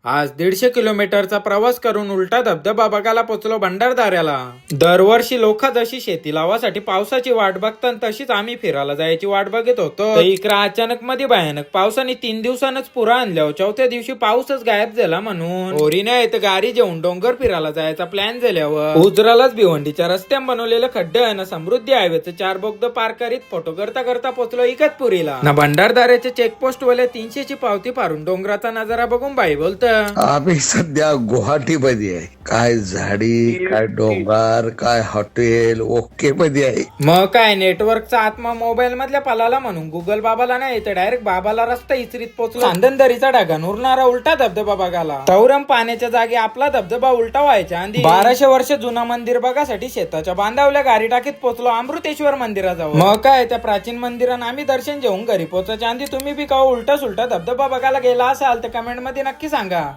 आज 150 किलोमीटरचा प्रवास करून उलटा धबधबा बघायला पोचलो भंडारदऱ्याला। दरवर्षी लोक जशी शेती लावासाठी पावसाची वाट बघतात तशीच आम्ही फिरायला जायची वाट बघत होतो। इकडे अचानक मध्ये भयानक पावसाने 3 दिवसांच पुरा आणल्यावर चौथ्या दिवशी पाऊसच गायब झाला। म्हणून ओरीने येत गाडी जेवून डोंगर फिरायला जायचा प्लॅन झाल्यावर उजरालाच भिवंडीच्या रस्त्यावर बनवलेलं खड्डे आणि समृद्धी हायवेचं 4 बोगद पार करीत फोटो करता करता पोचलो इगतपुरीला ना। भंडारदऱ्याच्या चेकपोस्ट वाले 300 ची पावती फारून डोंगराचा नजारा बघून बाई बोलत आम्ही सध्या गुवाहाटी मध्ये आहे। काय झाडी, काय डोंगर, काय हॉटेल ओके मध्ये आहे। मग काय नेटवर्कचा आत्मा मोबाईल मधल्या पलाला म्हणून गुगल बाबाला नाही तर डायरेक्ट बाबाला रस्ता इचरीत पोहोचलो। चांदनदरीचा ढगान उरणारा उलटा धबधबा बघायला तौरम पाण्याच्या जागी आपला धबधबा उलटा व्हायच्या आधी 1200 वर्ष जुना मंदिर बघासाठी शेताच्या बांधावल्या गाडी टाकीत पोहोचलो अमृतेश्वर मंदिराजवळ। मग काय त्या प्राचीन मंदिरानं आम्ही दर्शन घेऊन घरी पोहोचायच्या आधी तुम्ही बी का उलटा सुलटा धबधबा बघायला गेला असाल तर कमेंट मध्ये नक्की सांगा।